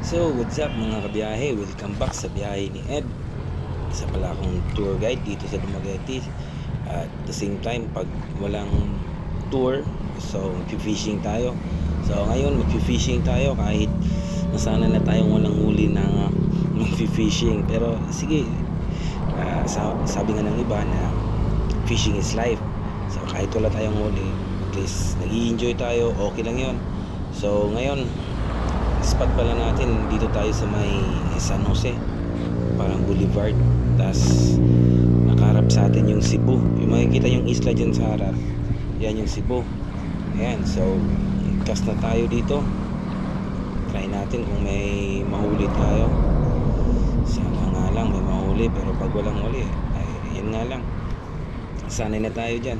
So, what's up mga kabiyahe? Welcome back sa biyahe ni Ed. Isa pala akong tour guide dito sa Dumaguete. At the same time, pag walang tour, so mag-fishing tayo. So ngayon, mag-fishing tayo kahit nasana na tayong walang huli na mag-fishing. Pero sige, sabi nga ng iba na fishing is life. So kahit wala tayong huli, at least nag-i-enjoy tayo, okay lang yon. So ngayon, spot pala natin dito tayo sa may San Jose, parang boulevard. Tas nakaharap sa atin yung Cebu, yung makikita yung isla dyan sa harap, yan yung Cebu. Ayan, so cast na tayo dito. Try natin kung may mahuli tayo. Sana nga lang may mahuli, pero pag walang huli, ay yan nga lang, sanay na tayo dyan.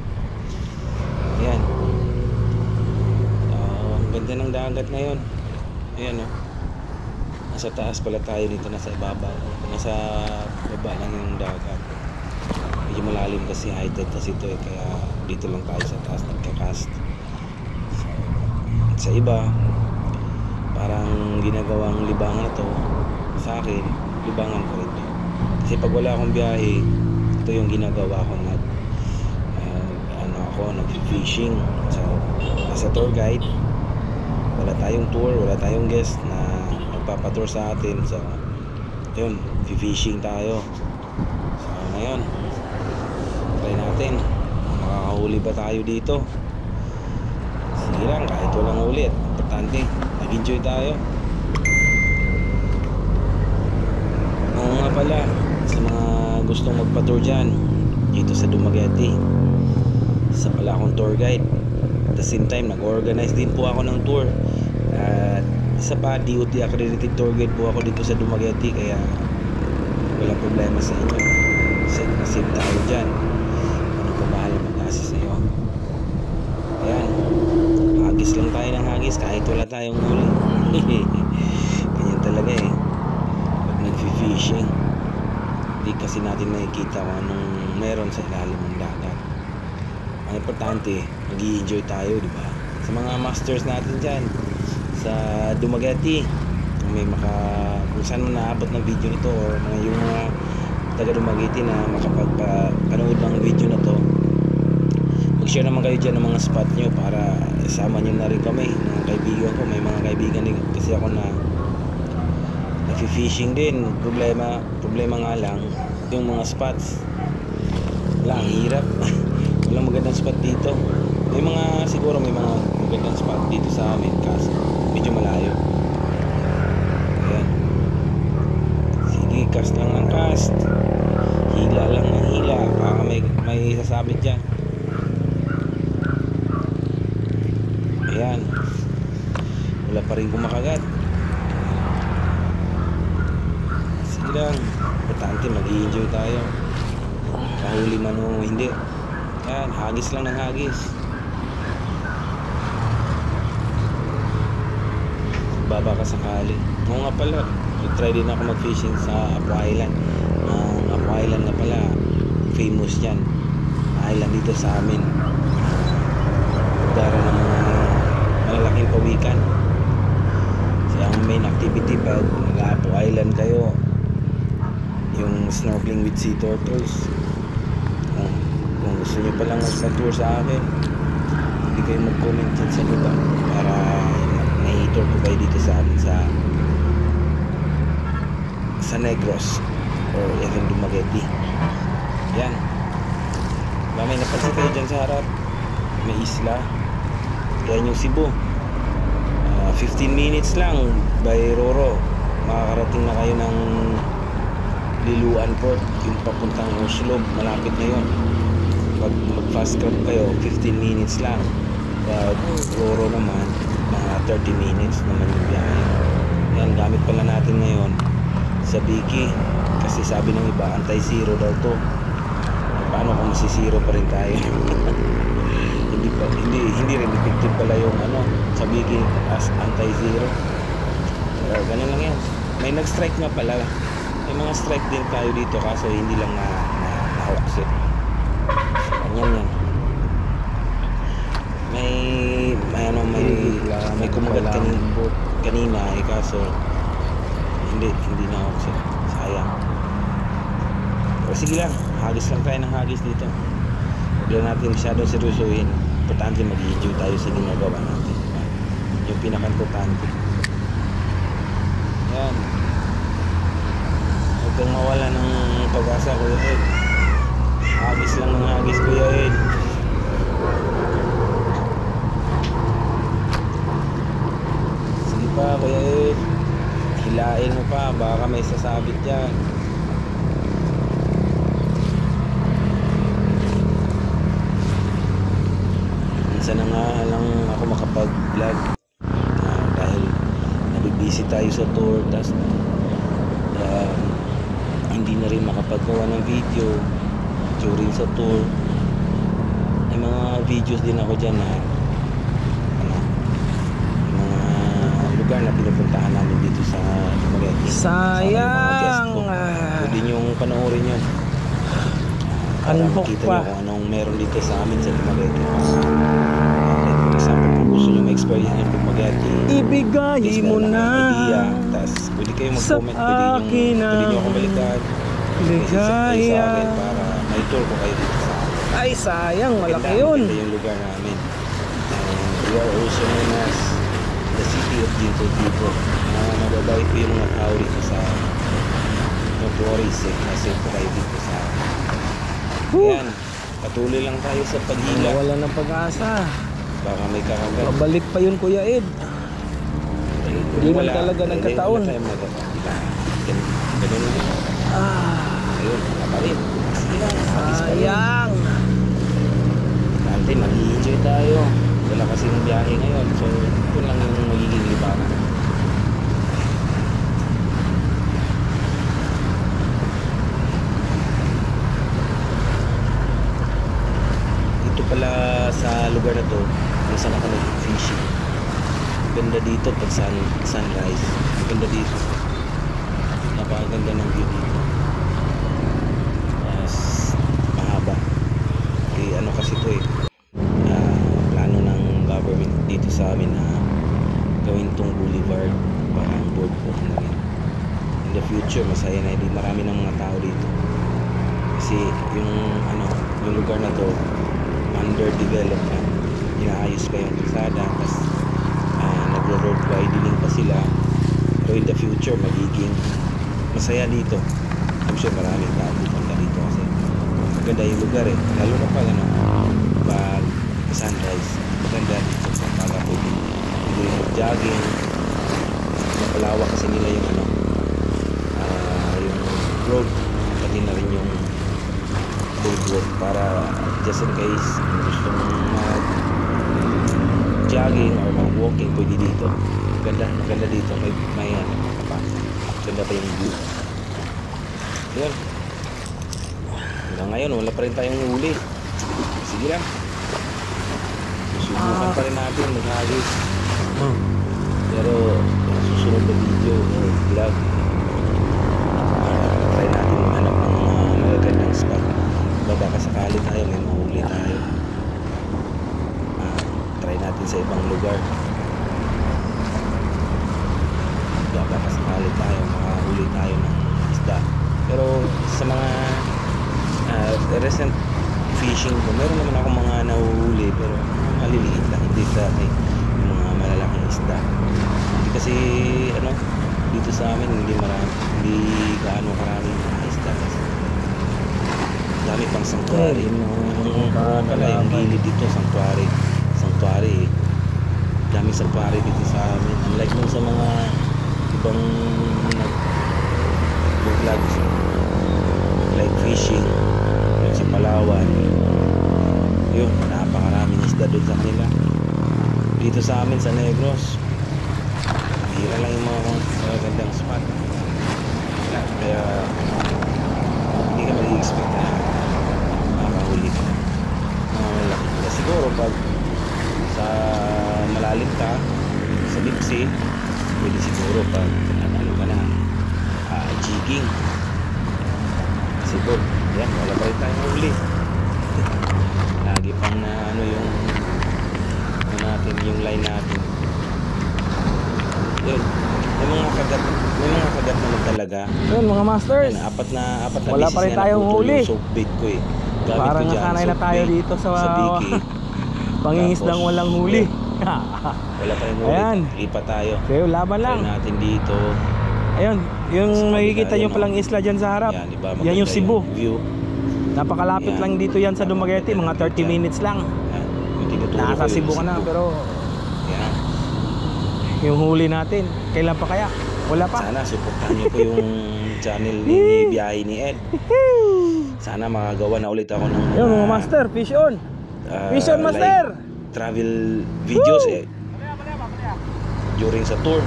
Ayan, ang ganda ng dagat ngayon. Ayan o, nasa taas pala tayo dito, nasa ibabaw, nasa baba lang yung dagat. Medyo malalim kasi, high tide kasi ito kaya dito lang tayo sa taas nagkakast. So, sa iba parang ginagawang libangan na to, sa akin libangan ko rin to. Kasi pag wala akong biyahe, ito yung ginagawa ko, nag-fishing. So as a tour guide, wala tayong tour, wala tayong guest na magpapatour sa atin. So yun, fishing tayo. So ngayon, try natin makakahuli ba tayo dito. Sige lang, kahit walang huli, importante nag-enjoy tayo. Oo nga pala, sa mga gustong magpatour dyan dito sa Dumaguete, isa pala akong tour guide. At the same time, nag-organize din po ako ng tour. At isa pa, DOT accredited tour guide po ako dito sa Dumaguete. Kaya walang problema sa inyo. Safe na safe tayo dyan. Ano pa mahal na mag-assist na yun. Ayan, hagis lang tayo ng hagis kahit wala tayong huli. Ganyan talaga eh pag nag-fishing. Hindi kasi natin nakikita kung anong meron sa ilalim ng dagat. Ang importante, mag-i-enjoy tayo, di ba? Sa mga masters natin dyan sa Dumaguete, kung saan mo naabot ng video nito, or yung mga taga Dumaguete na makapagpanood ng video na to, mag-share naman kayo dyan ng mga spot nyo para isama nyo na rin kami, ng kaibigan ko. May mga kaibigan din kasi ako na nag-fishing din. Problema nga lang yung mga spots. Wala, ang hirap. Walang magandang spot dito. Siguro may mga magandang spot dito sa amin, kasi medyo malayo. Ayan, sige, cast lang ng cast, hila lang ng hila, baka may sasabit dyan. Ayan, wala pa rin kumakagat. Sige lang, importante mag-i-enjoy tayo, kahuli man o hindi. Ayan, hagis lang ng hagis. Baba ka sakali. Oo nga pala, try din ako mag-fishing sa Apo Island. Ang Apo Island nga pala, famous yan, island dito sa amin. Lugar ng mga malalaking pawikan. So ang main activity pag nag-Apo Island kayo, yung snorkeling with sea turtles. Kung gusto nyo palang mag-tour sa akin, hindi kayo mag-comment dyan sa baba para may tour ko kayo dito sa amin sa Negros or even Dumaguete. Yan, may napansin kayo dyan sa harap, may isla, yan yung Cebu. 15 minutes lang by Roro, makakarating na kayo ng Liloan Port, yung papuntang Oslo. Malapit na yun. Pag mag-fast crab kayo, 15 minutes lang. Pag Roro naman, mga 30 minutes naman yung biyahe. Yan, gamit pala natin ngayon sa Biki, kasi sabi ng iba anti-zero daw to. Paano kung masisiro pa rin tayo? hindi rin effective pala yung sa Biki as anti-zero. Pero ganun lang yan. May nag-strike nga pala. May mga strike din tayo dito, kaso hindi lang na-hookset. Ganyan yan. May kumagat kanina, kaso hindi na ako sila. Sayang. Pero sige lang, hagis lang tayo ng hagis dito. Huwag lang natin masyadong seryosohin. Importante mag-enjoy tayo sa ginagawa natin, diba? Yung pinaka-importante. Yan. Huwag kang mawala ng pag-asa, Kuya Ed. Hagis lang ng hagis, Kuya Ed. Sige pa, Kuya Ed. Hilain mo pa, baka may sasabit yan. Minsan na nga lang ako makapag-vlog dahil nabibisi tayo sa tour, tas hindi na rin makapagawa ng video during sa tour. May mga videos din ako dyan na mga lugar na pinupuntahan namin dito sa Dumaguete. Sayang. Pwede nyo panoorin yun para Anbok makita pa. nyo kung anong meron dito sa amin sa Dumaguete. Like for example, kung gusto nyo ma-experience yung Dumaguete, Ibigay mo na idea, tas pwede kayo mag-comment, pwede nyo akong balikan, ligaya. sa akin para may tour ko kayo dito sa amin. Ay sayang, malaki yun. Maganda yung lugar namin. And we are also known as the city of Ginto Tipo. Mababait po yung mga tao dito sa Notorious, safe na safe po kayo dito sa amin. Ayan, patuloy lang tayo sa paghila. Wala ng pag-asa. Baka may kakagat. Babalik pa yun, Kuya Ed. Hindi man talaga nagkataon. Ganun lang. Ayun, kapalit. Sige lang, hagis pa rin. Sayang. Dante, mag-i-enjoy tayo. Wala kasing biyahe ngayon. So, ito lang yung magiging libangan. Ito pala sa lugar na to, kung saan ako nag-fishing. Ganda dito pag sunrise. Ganda dito. Napakaganda ng view dito. Mahaba. Ano kasi ito plano ng government dito sa amin na gawin tong boulevard, parang boardwalk na rin. In the future, masaya na, hindi marami ng mga tao dito kasi yung lugar na to underdeveloped na, inaayos pa yung kalsada, tapos nagro-road widening pa sila. So in the future, magiging masaya dito. I'm sure maraming tao pupunta dito kasi maganda yung lugar lalo na pag pag sunrise, maganda dito para pwede mag-jogging. Napalawak kasi nila yung yung road, pati na rin yung boardwalk para just in case kung gusto mong mag-jogging or mag-walking, pwede dito. Maganda dito, may ganda pa yung view. Yun. Hanggang ngayon, wala pa rin tayong huli. Sige lang. Susubukan pa rin natin mag-hagis. Pero susunod na video o vlog, try natin maghanap ng mga magagandang spot. Baka sakali tayo, may mahuli tayo. Try natin sa ibang lugar. Baka sakali tayo, makahuli tayo ng isda. Pero sa mga recent fishing ko, meron naman ako mga nahuhuli pero maliliit lang, hindi sa yung mga malalaking isda. Hindi kasi dito sa amin hindi gaano karami mga isda kasi dami pang sanctuary. Pala yung gilid dito, sanctuary daming sanctuary dito sa amin, unlike nung sa mga ibang vlogs like fishing sa Palawan. Yun, napakaraming isda doon sa kanila. Dito sa amin sa Negros, hira lang yung mga magandang spot. Kaya hindi ka mag-i-expect na makahuli ka mga malaki. Kaya siguro pag sa malalim ka sa deep sea, pwede siguro pag ka na jigging. Siguro yan, wala pa rin tayong huli. Lagi pang yung line natin. Yun, may mga kagat naman talaga. Yun mga masters. Yan, apat na Wala beses pa rin nga tayong naputol huli. yung soap bait ko eh. Gamit Parang ko dyan, nasanay na soap tayo bait dito sa Biki. pangingisdang Tapos, walang huli. Wala pa rin huli. Ayan. Lipat tayo. Okay, laban lang. Try natin dito. Ayun, yung Sa makikita kabila, nyo yan, palang isla dyan sa harap. Yan, diba? Yan yung Maganda Cebu. View. Napakalapit Yan. lang dito yan sa Dumaguete, mga 30 Yan. minutes lang. Yan. Yung tinuturo Nasa ko yung Cebu ka na, pero Yan. yung huli natin, kailan pa kaya? Wala pa. Sana suportahan niyo po yung channel ni Biyahe ni Ed. Sana makagawa na ulit ako ng Yun mga master, fish on. Fish on master. like travel videos eh. During sa tour.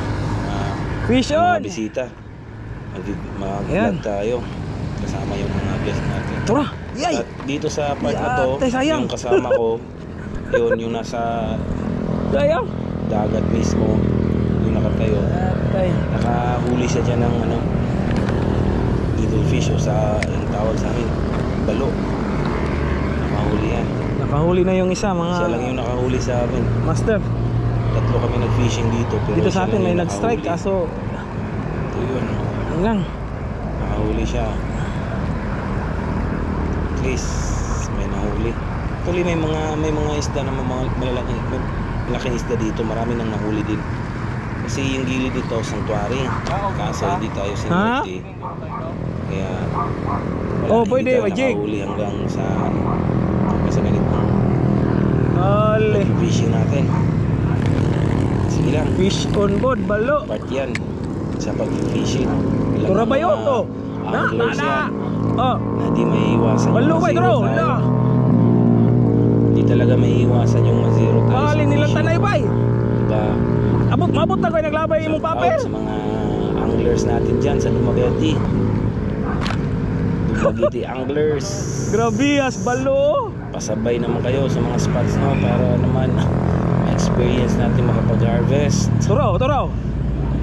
Fish Yung mga on. bisita. Ayan. Mag-vlog tayo. Kasama yung mga guest natin. Tura, yay. At dito sa part na to, Yate, sayang. yung kasama ko, yun yung nasa Sayang. dagat mismo, yung nakatayo. Ay, Nakahuli siya dyan ng ano, little fish o sa, yung tawag sa amin, balo. Nakahuli yan. nakahuli na yung isa mga Siya lang yung nakahuli sa amin. master. Tatlo kami nag-fishing dito. Pero Dito siya sa atin lang may yung nag-strike nakahuli. kaso Ito yun. ano lang. Nakahuli siya. At least may nahuli. Actually may mga isda na mga malaking isda dito. Marami nang nahuli din. Kasi yung gilid dito sanctuary. Kaso hindi tayo sinulit eh. Kaya Oh, hindi pwede, tayo Wajig. nakahuli hanggang sa ganitong Ale, fishing natin. Sige lang. fish on board, balo. Part yan sa pag-fishing. Tura ba yun to? Na, Anglers na. yan. Oh, Na di may iwasan balo ba ma-zero ito? tayo. Na. Di talaga may iwasan yung ma-zero tayo sa Bali nilang fishing. tanay bay. Diba? Mabot na ko naglabay imong Shout papel. out sa mga anglers natin dyan sa Dumaguete. Dumaguete anglers. Grabias, balo. Pasabay naman kayo sa mga spots no para naman ma-experience natin makapag-harvest. Turaw, turaw.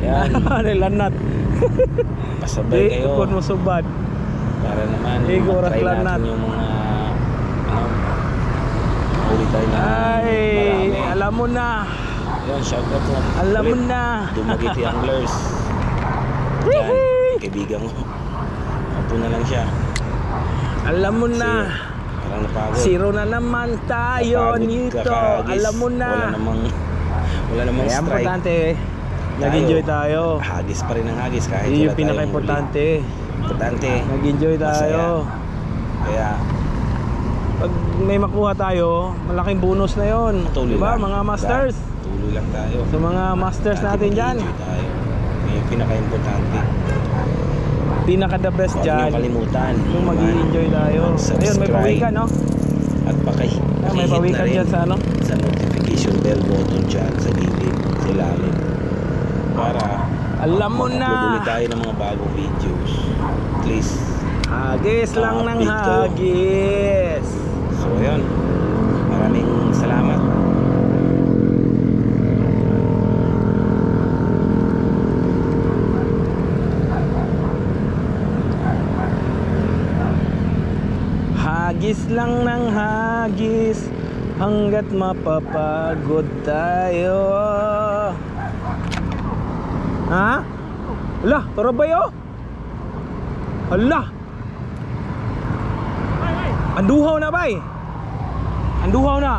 Yan. Nilanat. Pasabay Di, kayo kon mo subad. para naman Igo, matry raklan natin nat. yung mga mahuli tayo na Ay, marami. alam mo na. Yun, shoutout nga Alam mo ulit. na. Dumaguete anglers. Yan, kaibigan ko. Apo na lang siya. Alam mo na. Parang napagod. Zero na naman tayo Napagod, nito. kakahagis. Alam mo na. Wala namang Kaya strike. importante, nag-enjoy tayo. Hagis pa rin ang hagis kahit Yun wala yung pinaka-importante. Importante. Nag-enjoy Masaya. tayo. Kaya Pag may makuha tayo, malaking bonus na yon. tuloy Diba lang. mga masters? Tuloy lang tayo. Sa mga masters natin dyan, mag-enjoy tayo. Yun yung pinaka-importante. pinaka-the best Huwag dyan. niyong kalimutan. Yung mag-enjoy tayo. Mag-subscribe. Ayun, may pawikan, no? At May pakihit na pawikan rin dyan sa ano? sa notification bell button dyan sa gilid, sa ilalim. Para Alam mo mag-upload na. ulit tayo ng mga bagong videos. Please. Hagis lang ng Update kayo. hagis. So, ayun. Maraming salamat. Hagis lang ng hagis hanggat mapapagod tayo. Ha? Hala, tara ba yo? Hala. Anduhaw na bay. Anduhaw na.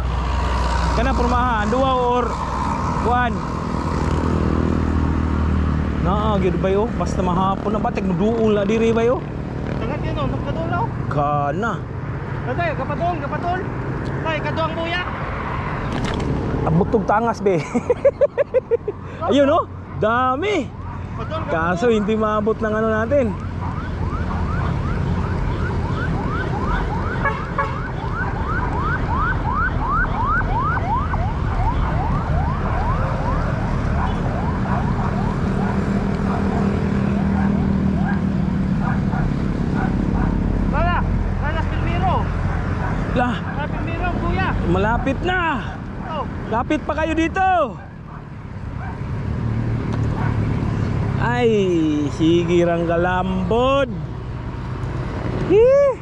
Kana pormaha, anduhaw or kuan. Naa gyud ba yo? Basta mahapon na batik nuduol na diri ba yo? Tangat yun o, nagkadulaw. Kana. Tatay, kapatol. Tay, kaduang buyak. Abutog tangas be. Ayun no? Dami. Kaso hindi maabot ng ano natin. Lala, Pilmiro. Lah, Lala, Pilmiro, buyak. malapit na. Oh, Lapit pa kayo dito. Ay, sige rang galambod. Hih.